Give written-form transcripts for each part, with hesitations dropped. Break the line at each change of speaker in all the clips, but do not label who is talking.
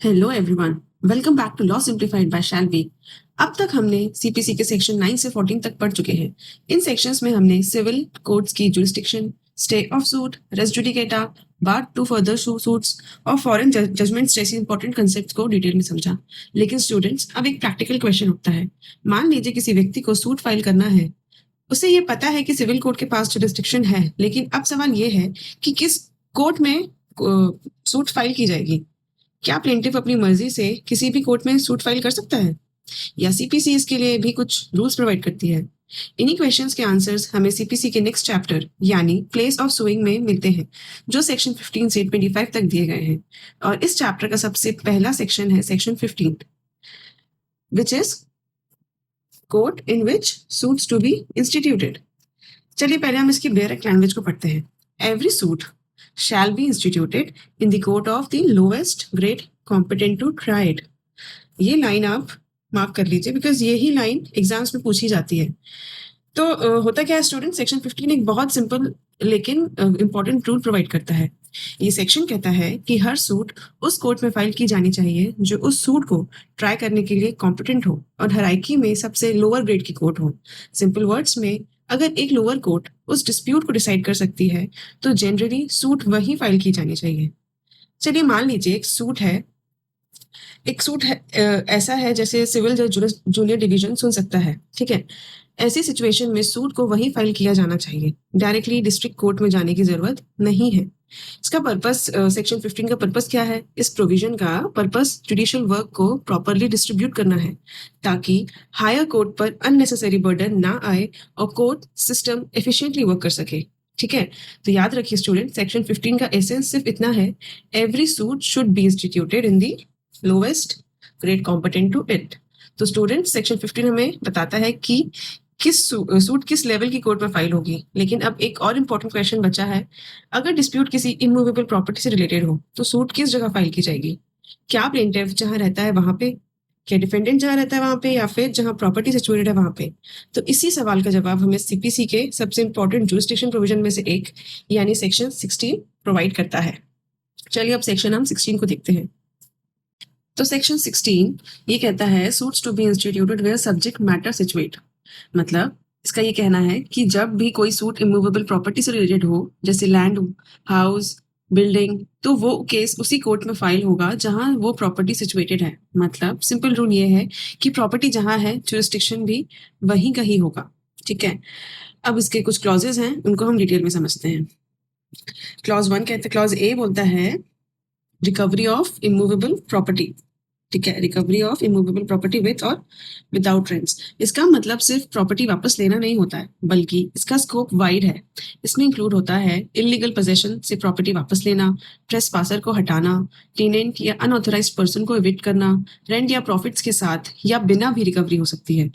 Hello everyone, welcome back to law simplified by Shelvi. अब तक हमने सीपीसी के सेक्शन 9 से 14 तक पढ़ चुके हैं। इन सेक्शंस में हमने सिविल कोर्ट्स की jurisdiction, stay of suit, res judicata, bar to further suits और फॉरेन जजमेंट्स जैसी इंपॉर्टेंट कंसेप्ट्स को डिटेल में समझा। लेकिन स्टूडेंट्स, अब एक प्रैक्टिकल क्वेश्चन उठता है। मान लीजिए किसी व्यक्ति को सूट फाइल करना है। उसे ये पता है कि सिविल कोर्ट के पास जुरिस्डिक्शन है, लेकिन अब सवाल ये है कि किस कोर्ट में सूट फाइल की जाएगी। क्या प्लेंटिफ अपनी मर्जी से किसी भी कोर्ट में सूट फाइल कर सकता है, या सीपीसी इसके लिए भी कुछ रूल्स प्रोवाइड करती है? इन्हीं क्वेश्चंस के आंसर्स हमें सीपीसी के नेक्स्ट चैप्टर यानी प्लेस ऑफ सुइंग में मिलते हैं, जो सेक्शन 15 से 25 तक दिए गए हैं। और इस चैप्टर का सबसे पहला सेक्शन है section 15, which is court in which suits to be instituted. चलिए पहले हम इसकी डायरेक्ट लैंग्वेज को पढ़ते हैं। Every suit shall be instituted in the court of the lowest grade competent to try it। ये लाइन आप मार्क कर लीजिए, बिकॉज ये ही लाइन एग्जाम्स में पूछी जाती है। तो होता क्या है स्टूडेंट, सेक्शन 15 एक बहुत सिंपल लेकिन इंपॉर्टेंट रूल प्रोवाइड करता है। ये सेक्शन कहता है कि हर सूट उस कोर्ट में फाइल की जानी चाहिए जो उस सूट को ट्राई करने के लिए कॉम्पिटेंट हो और हायरार्की में सबसे लोअर ग्रेड की कोर्ट हो। सिंपल वर्ड्स में, अगर एक लोअर कोर्ट उस डिस्प्यूट को डिसाइड कर सकती है तो जनरली सूट वही फाइल की जानी चाहिए। चलिए मान लीजिए एक सूट है ऐसा है जैसे सिविल जज जूनियर डिवीजन सुन सकता है, ठीक है। ऐसी सिचुएशन में सूट को वही फाइल किया जाना चाहिए, डायरेक्टली डिस्ट्रिक्ट कोर्ट में जाने की जरूरत नहीं है। इसका पर्पस, सेक्शन 15 का पर्पस क्या है? इस प्रोविजन का पर्पस जुडिशियल वर्क को प्रॉपरली डिस्ट्रीब्यूट करना है, ताकि हायर कोर्ट पर अननेसेसरी बर्डन ना आए और कोर्ट सिस्टम एफिशिएंटली वर्क कर सके, ठीक है। तो याद रखिए स्टूडेंट, सेक्शन 15 का एसेंस सिर्फ इतना है, every suit should be instituted in the lowest grade competent to it. तो स्टूडेंट, सेक्शन 15 हमें बताता है कि सूट किस लेवल की कोर्ट में फाइल होगी। लेकिन अब एक और इम्पोर्टेंट क्वेश्चन बचा है, अगर डिस्प्यूट किसी इमूवेबल प्रॉपर्टी से रिलेटेड हो तो सूट किस जगह फाइल की जाएगी? क्या प्लेंटिफ जहां रहता है वहां पे, क्या डिफेंडेंट जहां रहता है वहां पे, या फिर जहां प्रॉपर्टी सिचुएटेड है वहां पे? तो इसी सवाल का जवाब हमें सीपीसी के सबसे इंपॉर्टेंट जुरिस्डिक्शन प्रोविजन में से एक यानी सेक्शन 16 प्रोवाइड करता है। चलिए अब सेक्शन हम 16 को देखते हैं। तो सेक्शन 16 ये कहता है, suits to be instituted where subject matter situate. मतलब इसका ये कहना है कि जब भी कोई सूट इमूवेबल प्रॉपर्टी से रिलेटेड हो, जैसे लैंड, हाउस, बिल्डिंग, तो वो केस उसी कोर्ट में फाइल होगा जहां वो प्रॉपर्टी सिचुएटेड है। मतलब सिंपल रूल ये है कि प्रॉपर्टी जहां है जुरिस्डिक्शन भी वहीं का ही होगा, ठीक है। अब इसके कुछ क्लॉजेज हैं, उनको हम डिटेल में समझते हैं। क्लॉज 1 कहते हैं, क्लॉज ए बोलता है रिकवरी ऑफ इमूवेबल प्रॉपर्टी, ठीक है। Recovery of immovable property with और विदाउट रेंट्स। इसका मतलब सिर्फ प्रॉपर्टी वापस लेना नहीं होता है, बल्कि इसका स्कोप वाइड है। इसमें इंक्लूड होता है इलीगल पोजेशन से प्रॉपर्टी वापस लेना, ट्रेसपासर को हटाना, टेनेंट या अनऑथराइज्ड पर्सन को एविक्ट करना, रेंट या प्रॉफिट्स के साथ या बिना भी रिकवरी हो सकती है।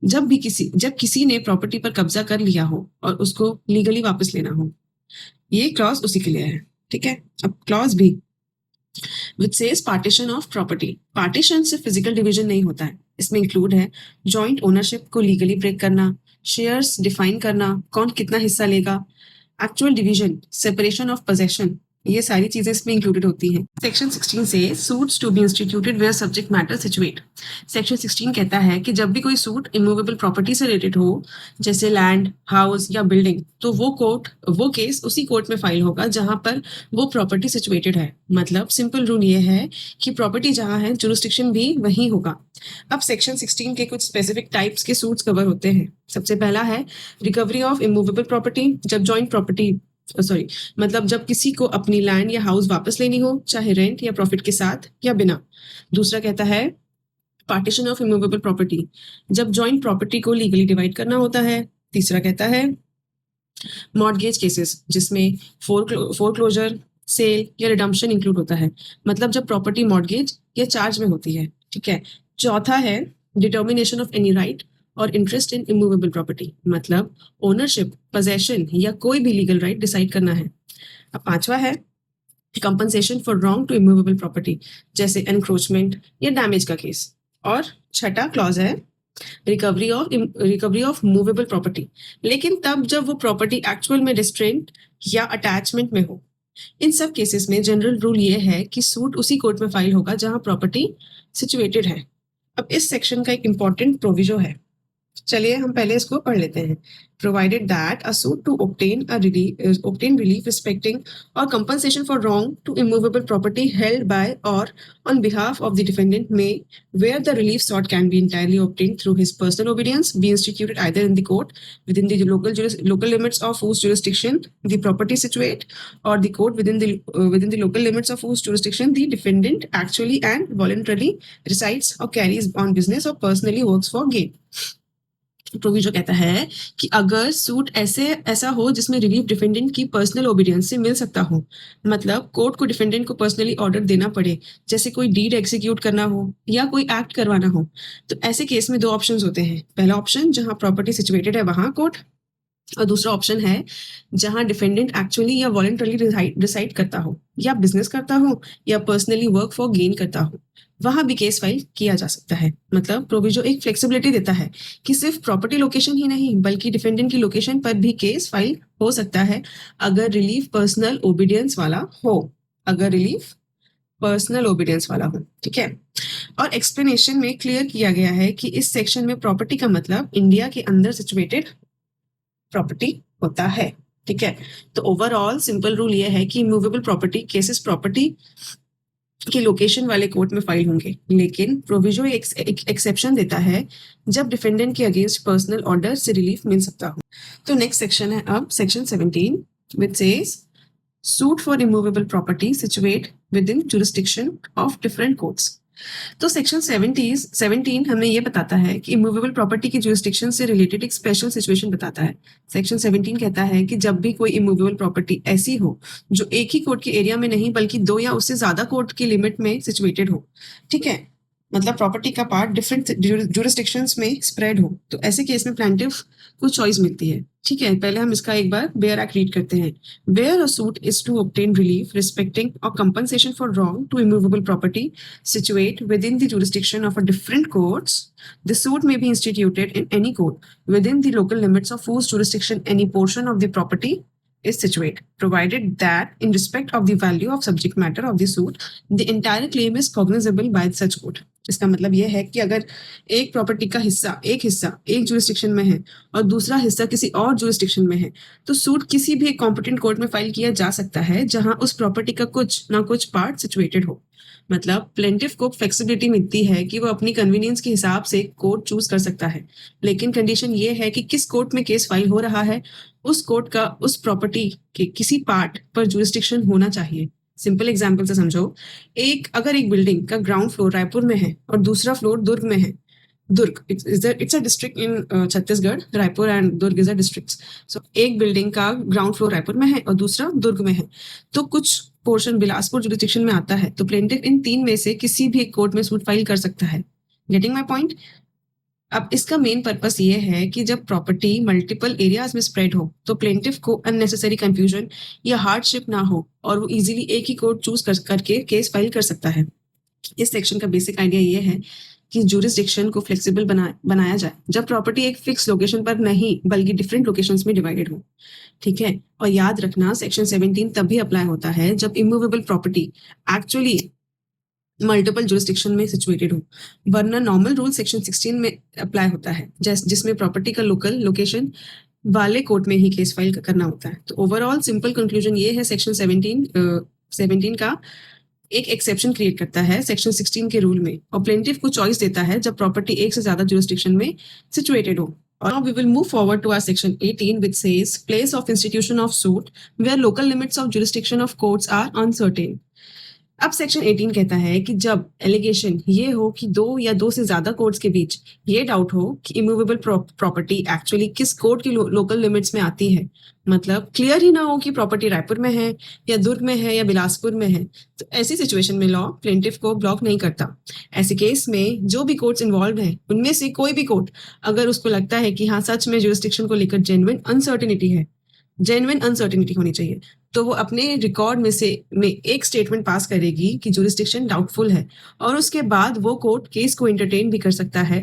जब किसी ने प्रॉपर्टी पर कब्जा कर लिया हो और उसको लीगली वापस लेना हो, ये क्लॉज उसी के लिए है, ठीक है। अब clause B which says partition of property. Partition सिर्फ फिजिकल डिवीजन नहीं होता है, इसमें इंक्लूड है जॉइंट ओनरशिप को लीगली ब्रेक करना, शेयर्स डिफाइन करना, कौन कितना हिस्सा लेगा, actual division, separation of possession, ये सारी चीजें इसमें इंक्लूडेड होती हैं। सेक्शन 16 से suits to be instituted where subject matter situate. Section 16 कहता है कि जब भी कोई सूट इमूवेबल प्रॉपर्टी से रिलेटेड हो, जैसे लैंड, हाउस या बिल्डिंग, तो वो केस उसी कोर्ट में फाइल होगा जहां पर वो प्रॉपर्टी सिचुएटेड है। मतलब सिंपल रूल ये है कि प्रॉपर्टी जहां है जुरिस्डिक्शन भी वही होगा। अब सेक्शन 16 के कुछ स्पेसिफिक टाइप्स के सूट्स कवर होते हैं। सबसे पहला है रिकवरी ऑफ इमूवेबल प्रॉपर्टी, जब जॉइंट प्रॉपर्टी मतलब जब किसी को अपनी लैंड या हाउस वापस लेनी हो, चाहे रेंट या प्रॉफिट के साथ या बिना। दूसरा कहता है पार्टीशन ऑफ इमूवेबल प्रॉपर्टी, जब जॉइंट प्रॉपर्टी को लीगली डिवाइड करना होता है। तीसरा कहता है मॉर्गेज केसेस, जिसमें फोरक्लोजर, सेल या रिडम्पशन इंक्लूड होता है, मतलब जब प्रॉपर्टी मॉर्गेज या चार्ज में होती है, ठीक है। चौथा है डिटर्मिनेशन ऑफ एनी राइट और इंटरेस्ट इन इमूवेबल प्रॉपर्टी, मतलब ओनरशिप, पोजेशन या कोई भी लीगल राइट डिसाइड करना है। अब पांचवा है compensation for wrong to immovable property, जैसे एनक्रोचमेंट या डैमेज का केस। और छठा क्लॉज है रिकवरी ऑफ मूवेबल प्रॉपर्टी, लेकिन तब जब वो प्रॉपर्टी एक्चुअल में डिस्ट्रेंट या अटैचमेंट में हो, इन सब केसेस में जनरल रूल ये है कि सूट उसी कोर्ट में फाइल होगा जहां प्रॉपर्टी सिचुएटेड है। अब इस सेक्शन का एक इम्पॉर्टेंट प्रोविजो है, चलिए हम पहले इसको पढ़ लेते हैं। Provided that a suit to obtain relief respecting or compensation for wrong to immovable property held by or on behalf of the defendant may, where the relief sought can be entirely obtained through his personal obedience, be instituted either in the court within the local limits of whose jurisdiction the property situate, or the court within the local limits of whose jurisdiction the defendant actually and voluntarily resides or carries on business or personally works for gain। Proviso कहता है कि अगर suit ऐसा हो जिसमें relief defendant की personal obedience से मिल सकता हो, मतलब कोर्ट को डिफेंडेंट को पर्सनली ऑर्डर देना पड़े, जैसे कोई डीड एग्जीक्यूट करना हो या कोई एक्ट करवाना हो, तो ऐसे केस में दो ऑप्शंस होते हैं। पहला ऑप्शन जहां प्रॉपर्टी सिचुएटेड है वहां कोर्ट, और दूसरा ऑप्शन है जहां डिफेंडेंट एक्चुअली या वॉलंटरली डिसाइड करता हो, या बिजनेस करता हो, या पर्सनली वर्क फॉर गेन करता हो, वहां भी केस फाइल किया जा सकता है। मतलब प्रोविजो एक फ्लेक्सिबिलिटी देता है कि सिर्फ प्रॉपर्टी लोकेशन ही नहीं बल्कि डिफेंडेंट की लोकेशन पर भी केस फाइल हो सकता है अगर रिलीफ पर्सनल ओबीडियंस वाला हो, अगर रिलीफ पर्सनल ओबीडियंस वाला हो। ठीक है, और एक्सप्लेनेशन में क्लियर किया गया है कि इस सेक्शन में प्रॉपर्टी का मतलब इंडिया के अंदर सिचुएटेड प्रॉपर्टी होता है। ठीक है, तो ओवरऑल सिंपल रूल ये है कि मूवेबल प्रॉपर्टी केसेस प्रॉपर्टी के लोकेशन वाले कोर्ट में फाइल होंगे, लेकिन प्रोविजो एक एक्सेप्शन देता है जब डिफेंडेंट के अगेंस्ट पर्सनल ऑर्डर से रिलीफ मिल सकता हो। तो नेक्स्ट सेक्शन है अब section 17 which says suit for immovable property situate with in jurisdiction of different courts. तो सेक्शन 17 हमें ये बताता है कि इमूवेबल प्रॉपर्टी की जुरिस्डिक्शन से रिलेटेड एक स्पेशल सिचुएशन बताता है। सेक्शन 17 कहता है कि जब भी कोई इमूवेबल प्रॉपर्टी ऐसी हो जो एक ही कोर्ट के एरिया में नहीं बल्कि दो या उससे ज्यादा कोर्ट की लिमिट में सिचुएटेड हो, ठीक है, मतलब प्रॉपर्टी का पार्ट डिफरेंट जुरिस्डिक्शंस में स्प्रेड हो, तो ऐसे केस में प्लांटिफ को चॉइस मिलती है। ठीक है, पहले हम इसका एक बार बेयर एक्ट रीड करते हैं। Where a suit is to obtain relief respecting or compensation for wrong to immovable property situate within the jurisdiction of a different courts, the suit may be instituted in any court within the local limits of whose jurisdiction any portion of the property is situate, provided that in respect of the value of subject matter of the suit, the entire claim is cognizable by such court। इसका मतलब यह है कि अगर एक property का एक हिस्सा एक जुरिस्डिक्शन में है और दूसरा हिस्सा किसी और जुरिस्डिक्शन में है, तो सूट किसी भी कॉम्पिटेंट कोर्ट में फाइल किया जा सकता है जहां उस प्रॉपर्टी का कुछ ना कुछ पार्ट सिचुएटेड हो। मतलब प्लेंटिफ को फ्लेक्सिबिलिटी मिलती है कि वो अपनी कन्वीनियंस के हिसाब से कोर्ट चूज कर सकता है, लेकिन कंडीशन ये है कि किस कोर्ट में केस फाइल हो रहा है उस कोर्ट का उस प्रॉपर्टी के किसी पार्ट पर जुरिस्डिक्शन होना चाहिए। सिंपल एग्जांपल से समझो, अगर एक बिल्डिंग का ग्राउंड फ्लोर रायपुर में है और दूसरा फ्लोर दुर्ग में है, Durg it's a district in Chhattisgarh, Raipur and Durg is a district. So एक बिल्डिंग का ग्राउंड फ्लोर रायपुर में है और दूसरा दुर्ग में है, तो कुछ पोर्शन बिलासपुर जुरिस्डिक्शन में आता है, तो प्लेंटिफ इन तीन में से किसी भी एक कोर्ट में सूट फाइल कर सकता है। Getting my point? अब इसका मेन पर्पस ये है कि जब प्रॉपर्टी मल्टीपल एरियाज में स्प्रेड हो तो प्लेंटिफ को अननेसेसरी कंफ्यूजन या हार्डशिप ना हो और वो इजीली एक ही कोर्ट चूज करके केस फाइल कर सकता है। इस सेक्शन का बेसिक आइडिया ये है कि जुरिस्डिक्शन को फ्लेक्सिबल बनाया जाए जब प्रॉपर्टी एक फिक्स लोकेशन पर नहीं बल्कि डिफरेंट लोकेशंस में डिवाइडेड हो। ठीक है, और याद रखना सेक्शन 17 तभी अप्लाई होता है जब immovable property actually multiple jurisdiction में सिचुएटेड हो, वरना नॉर्मल रूल सेक्शन 16 में अप्लाई होता है जिसमें प्रॉपर्टी का लोकल लोकेशन वाले कोर्ट में ही केस फाइल करना होता है। तो ओवरऑल सिंपल कंक्लूजन ये है, सेक्शन 17 का एक एक्सेप्शन क्रिएट करता है सेक्शन 16 के रूल में और प्लेंटिफ को चॉइस देता है जब प्रॉपर्टी एक से ज्यादा जुरिस्डिक्शन में सिचुएटेड हो। Now we will move forward to our section 18 which says place of institution of suit where local limits of jurisdiction of courts are uncertain। अब सेक्शन 18 कहता है कि जब एलिगेशन ये हो कि दो या दो से ज्यादा कोर्ट्स के बीच ये डाउट हो कि इमूवेबल प्रॉपर्टी एक्चुअली किस कोर्ट की लोकल लिमिट्स में आती है, मतलब क्लियर ही ना हो कि प्रॉपर्टी रायपुर में है या दुर्ग में है या बिलासपुर में है, तो ऐसी सिचुएशन में लॉ प्लेंटिफ को ब्लॉक नहीं करता। ऐसे केस में जो भी कोर्ट्स इन्वॉल्व हैं उनमें से कोई भी कोर्ट अगर उसको लगता है कि हाँ सच में जुरिस्डिक्शन को लेकर जेन्युइन अनसर्टेनिटी होनी चाहिए, तो वो अपने रिकॉर्ड में एक स्टेटमेंट पास करेगी कि जुरिस्डिक्शन डाउटफुल है और उसके बाद वो कोर्ट केस को एंटरटेन भी कर सकता है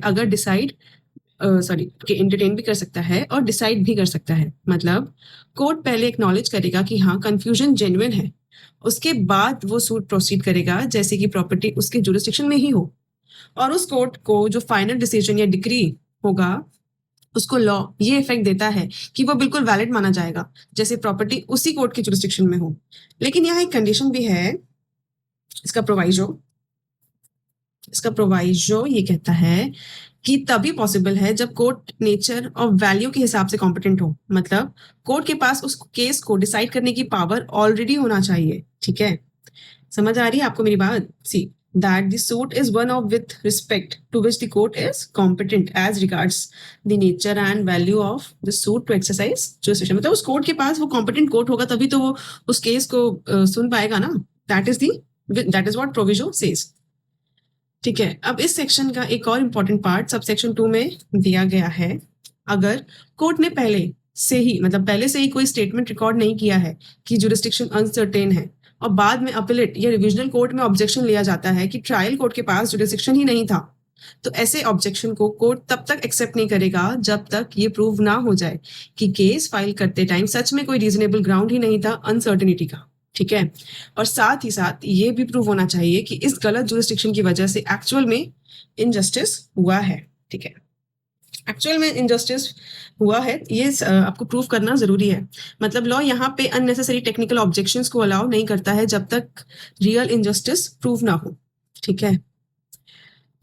एंटरटेन भी कर सकता है और डिसाइड भी कर सकता है। मतलब कोर्ट पहले एक्नॉलेज करेगा कि हाँ कंफ्यूजन जेन्युइन है उसके बाद वो सूट प्रोसीड करेगा जैसे कि प्रॉपर्टी उसके जुरिस्डिक्शन में ही हो, और उस कोर्ट को जो फाइनल डिसीजन या डिक्री होगा उसको लॉ ये इफेक्ट देता है कि वो बिल्कुल वैलिड माना जाएगा जैसे प्रॉपर्टी उसी कोर्ट के जुरिस्डिक्शन में हो। लेकिन यहाँ एक कंडीशन भी है, इसका प्रोवाइजो ये कहता है कि तभी पॉसिबल है जब कोर्ट नेचर और वैल्यू के हिसाब से कॉम्पिटेंट हो, मतलब कोर्ट के पास उस केस को डिसाइड करने की पावर ऑलरेडी होना चाहिए। ठीक है, समझ आ रही है आपको मेरी बात? सी that the suit is one of with respect to which the court is competent as regards the nature and value of the suit to exercise jurisdiction। मतलब उस कोर्ट के पास वो competent कोर्ट होगा तभी तो वो उस केस को सुन पाएगा ना। that is what proviso says। ठीक है, अब इस सेक्शन का एक और इम्पोर्टेंट पार्ट सब सेक्शन 2 में दिया गया है। अगर कोर्ट ने पहले से ही कोई स्टेटमेंट रिकॉर्ड नहीं किया है कि जुरिस्डिक्शन अनसर्टेन है और बाद में अपीलेट या रिविजनल कोर्ट में ऑब्जेक्शन लिया जाता है कि ट्रायल कोर्ट के पास जुरिस्डिक्शन ही नहीं था, तो ऐसे ऑब्जेक्शन को कोर्ट तब तक एक्सेप्ट नहीं करेगा जब तक ये प्रूव ना हो जाए कि केस फाइल करते टाइम सच में कोई रीजनेबल ग्राउंड ही नहीं था अनसर्टेनिटी का। ठीक है, और साथ ही साथ ये भी प्रूव होना चाहिए कि इस गलत जुरिस्डिक्शन की वजह से एक्चुअल में इनजस्टिस हुआ है। ठीक है, एक्चुअल में इनजस्टिस हुआ है ये आपको प्रूव करना जरूरी है। मतलब लॉ यहाँ पे अननेसेसरी टेक्निकल ऑब्जेक्शंस को अलाउ नहीं करता है जब तक रियल इनजस्टिस प्रूव ना हो। ठीक है,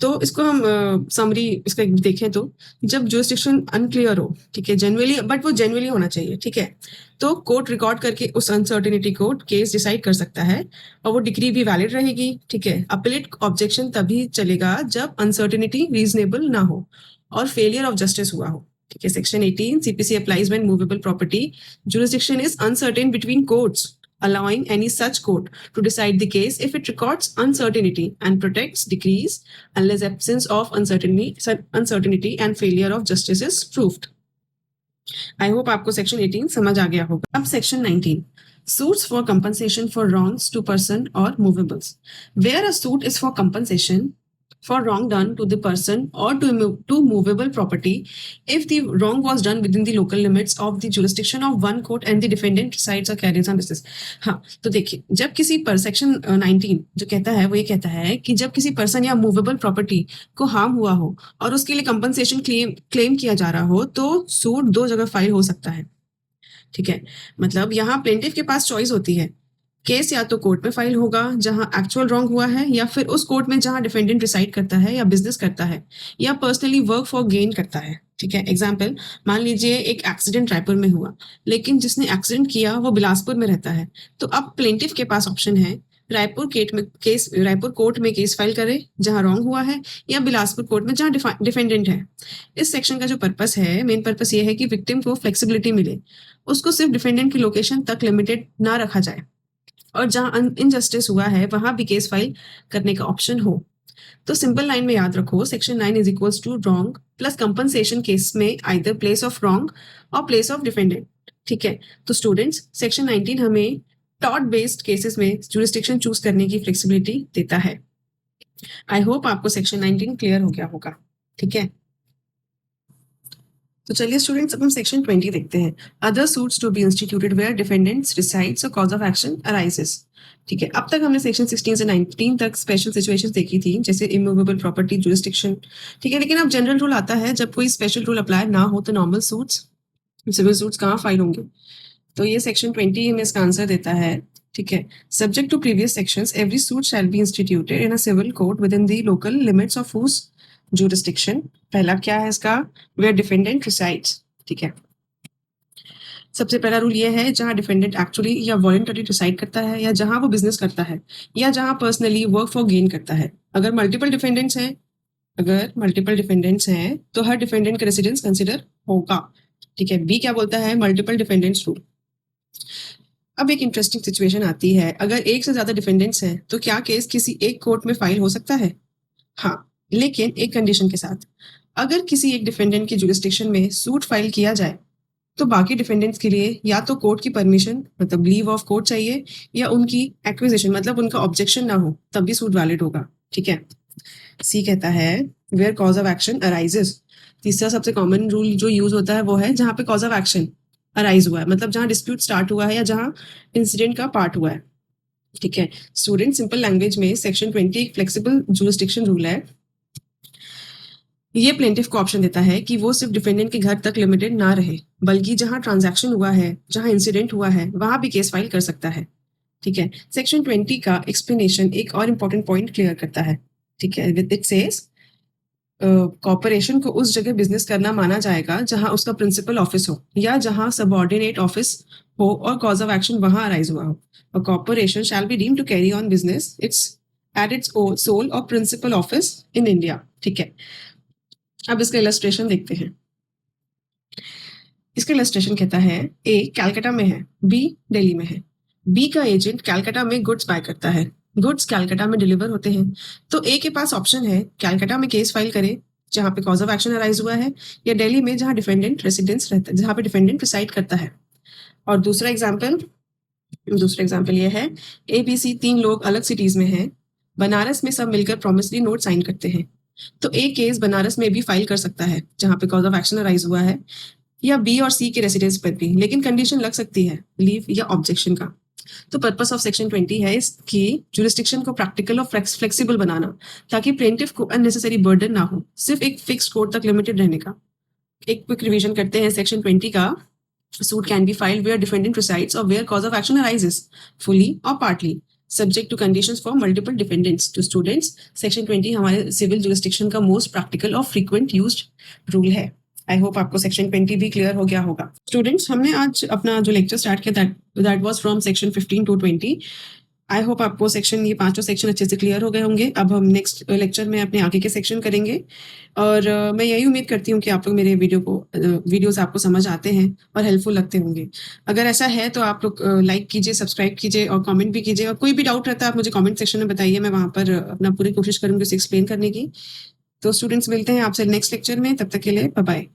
तो इसको हम समरी इसका देखें तो जब जुरिस्डिक्शन अनक्लियर हो, ठीक है, जेन्युइनली, बट वो जेन्युइनली होना चाहिए। ठीक है, तो कोर्ट रिकॉर्ड करके उस अनसर्टेनिटी को केस डिसाइड कर सकता है और वो डिग्री भी वैलिड रहेगी। ठीक है, अपीलेट ऑब्जेक्शन तभी चलेगा जब अनसर्टेनिटी रीजनेबल ना हो और फेलियर ऑफ जस्टिस हुआ हो। ठीक है, section 18 CPC applies when movable property jurisdiction is uncertain between courts, allowing any such court to decide the case if it records uncertainty and protects decrees unless absence of uncertainty and failure of justice is proved। I hope आपको section 18 समझ आ गया होगा। अब section 19 suits for compensation for wrongs to person or movables। Where a suit is for compensation for wrong done to the person or to movable property if the wrong was done within the local limits of the jurisdiction of one court and the defendant resides or carries on business। हाँ, तो देखिए, जब किसी पर section 19 जो कहता है वो ये कहता है कि जब किसी पर्सन या मूवेबल प्रॉपर्टी को हार्म हुआ हो और उसके लिए कंपनसेशन क्लेम किया जा रहा हो तो सूट दो जगह फाइल हो सकता है। ठीक है, मतलब यहाँ प्लेंटिफ के पास चॉइस होती है, केस या तो कोर्ट में फाइल होगा जहां एक्चुअल रॉन्ग हुआ है या फिर उस कोर्ट में जहां डिफेंडेंट रिसाइड करता है या बिजनेस करता है या पर्सनली वर्क फॉर गेन करता है। ठीक है, एग्जाम्पल, मान लीजिए एक एक्सीडेंट रायपुर में हुआ लेकिन जिसने एक्सीडेंट किया वो बिलासपुर में रहता है, तो अब प्लेंटिफ के पास ऑप्शन है रायपुर कोर्ट में केस फाइल करे जहां रॉन्ग हुआ है या बिलासपुर कोर्ट में जहां डिफेंडेंट है। इस सेक्शन का जो पर्पस है, मेन पर्पस ये है कि विक्टिम को फ्लेक्सिबिलिटी मिले, उसको सिर्फ डिफेंडेंट की लोकेशन तक लिमिटेड ना रखा जाए और जहां इनजस्टिस हुआ है वहां भी केस फाइल करने का ऑप्शन हो। तो सिंपल लाइन में याद रखो, section 9 is equals to wrong plus compensation case में आइदर प्लेस ऑफ रॉन्ग और प्लेस ऑफ डिफेंडेंट। ठीक है, तो स्टूडेंट्स सेक्शन 19 हमें टॉट बेस्ड केसेस में जुरिस्डिक्शन चूज करने की फ्लेक्सिबिलिटी देता है। आई होप आपको सेक्शन 19 क्लियर हो गया होगा। ठीक है, तो चलिए स्टूडेंट्स अब हम सेक्शन 20 देखते हैं, other suits to be instituted where defendants resides और कॉज ऑफ एक्शन अराइजेस। ठीक है, अब तक हमने सेक्शन 16 से 19 तक स्पेशल सिचुएशंस देखी थी जैसे इमूवेबल प्रॉपर्टी जुरिस्डिक्शन। ठीक है, लेकिन अब जनरल रूल आता है जब कोई स्पेशल रूल अप्लाई ना हो तो नॉर्मल सूट्स, सिविल सूट्स कहाँ फाइल होंगे। तो ये सेक्शन 20 में इसका आंसर देता है। ठीक है, subject to previous sections every suit shall be instituted in a civil court within the local limits of whose jurisdiction. पहला क्या है इसका, वेयर डिफेंडेंट रिसाइड्स। ठीक है, सबसे पहला रूल ये है जहां डिफेंडेंट एक्चुअली या वॉलंटरी डिसाइड करता है या जहां वो बिजनेस करता है या जहां पर्सनली वर्क फॉर गेन करता है। अगर मल्टीपल डिफेंडेंट्स हैं तो हर डिफेंडेंट का रेसिडेंस कंसिडर होगा। ठीक है, बी क्या बोलता है, मल्टीपल डिफेंडेंट्स रूल। अब एक इंटरेस्टिंग सिचुएशन आती है, अगर एक से ज्यादा डिफेंडेंट्स हैं तो क्या केस किसी एक कोर्ट में फाइल हो सकता है? हाँ, लेकिन एक कंडीशन के साथ, अगर किसी एक डिफेंडेंट की जुरिस्डिक्शन में सूट फाइल किया जाए तो बाकी डिफेंडेंट्स के लिए या तो कोर्ट की परमिशन मतलब लीव ऑफ कोर्ट चाहिए या उनकी एक्विजिशन मतलब उनका ऑब्जेक्शन ना हो तब भी सूट वैलिड होगा। ठीक है, सी कहता है where cause of action arises. तीसरा सबसे कॉमन रूल जो यूज होता है वो है जहां पे कॉज ऑफ एक्शन अराइज हुआ है, मतलब जहां डिस्प्यूट स्टार्ट हुआ है या जहां इंसिडेंट का पार्ट हुआ है। ठीक है। स्टूडेंट, सिंपल लैंग्वेज में सेक्शन 20 एक फ्लेक्सिबल जुरिस्डिक्शन रूल है। ये प्लेंटिफ को ऑप्शन देता है कि वो सिर्फ डिफेंडेंट के घर तक लिमिटेड ना रहे, बल्कि जहां ट्रांजैक्शन हुआ है, जहां इंसिडेंट हुआ है, वहां भी केस फाइल कर सकता है। ठीक है। सेक्शन 20 का एक्सप्लेनेशन एक और इम्पोर्टेंट पॉइंट क्लियर करता है। ठीक है। विद इट सेज कॉर्पोरेशन को उस जगह बिजनेस करना माना जाएगा जहां उसका प्रिंसिपल ऑफिस हो या जहां सबऑर्डिनेट ऑफिस हो और कॉज ऑफ एक्शन वहां अराइज हुआ हो। A corporation shall be deemed to carry on business its at its sole or principal office in India। ठीक है। अब इसका इलस्ट्रेशन देखते हैं। इसका इलस्ट्रेशन कहता है ए कैलकाटा में है, बी दिल्ली में है। बी का एजेंट कैलकाटा में गुड्स बाय करता है, गुड्स कैलकाटा में डिलीवर होते हैं। तो ए के पास ऑप्शन है कैलकाटा में केस फाइल करे जहां पे कॉज ऑफ एक्शन अराइज हुआ है, या दिल्ली में जहां डिफेंडेंट रेसिडेंस रहता है, जहां पे डिफेंडेंट रिसाइड करता है। और दूसरा एग्जाम्पल ये है ए बी सी 3 लोग अलग सिटीज में हैं, बनारस में सब मिलकर प्रॉमिसरी नोट साइन करते हैं। तो ए केस बनारस में भी फाइल कर सकता है जहां पे कॉज ऑफ एक्शन अराइज हुआ है, या बी और सी के रेसिडेंस पर भी, लेकिन कंडीशन लग सकती है लीव या ऑब्जेक्शन का। तो पर्पस ऑफ सेक्शन 20 है इसकी जुरिस्डिक्शन को प्रैक्टिकल और फ्लेक्सिबल बनाना, ताकि प्लेंटिफ को अननेसेसरी बर्डन ना हो, सिर्फ एक फिक्स्ड कोड तक लिमिटेड रहने का। एक क्विक रिवीजन करते हैं सेक्शन 20 का। suit can be filed where defendant resides or where cause of action arises, fully or partly, subject to conditions for multiple defendants। To students, section 20 हमारे civil jurisdiction का most practical और frequent used rule है। I hope आपको section 20 भी clear हो गया होगा। Students, हमने आज अपना जो लेक्चर स्टार्ट किया that was from section 15 to 20। I hope आपको ये 5 सेक्शन अच्छे से क्लियर हो गए होंगे। अब हम नेक्स्ट लेक्चर में अपने आगे के सेक्शन करेंगे, और मैं यही उम्मीद करती हूँ कि आप लोग मेरे वीडियोस आपको समझ आते हैं और हेल्पफुल लगते होंगे। अगर ऐसा है तो आप लोग लाइक कीजिए, सब्सक्राइब कीजिए और कमेंट भी कीजिए। और कोई भी डाउट रहता है आप मुझे कमेंट सेक्शन में बताइए, मैं वहाँ पर अपना पूरी कोशिश करूँगी उसे एक्सप्लेन करने की। तो स्टूडेंट्स, मिलते हैं आपसे नेक्स्ट लेक्चर में। तब तक के लिए बाय बाय।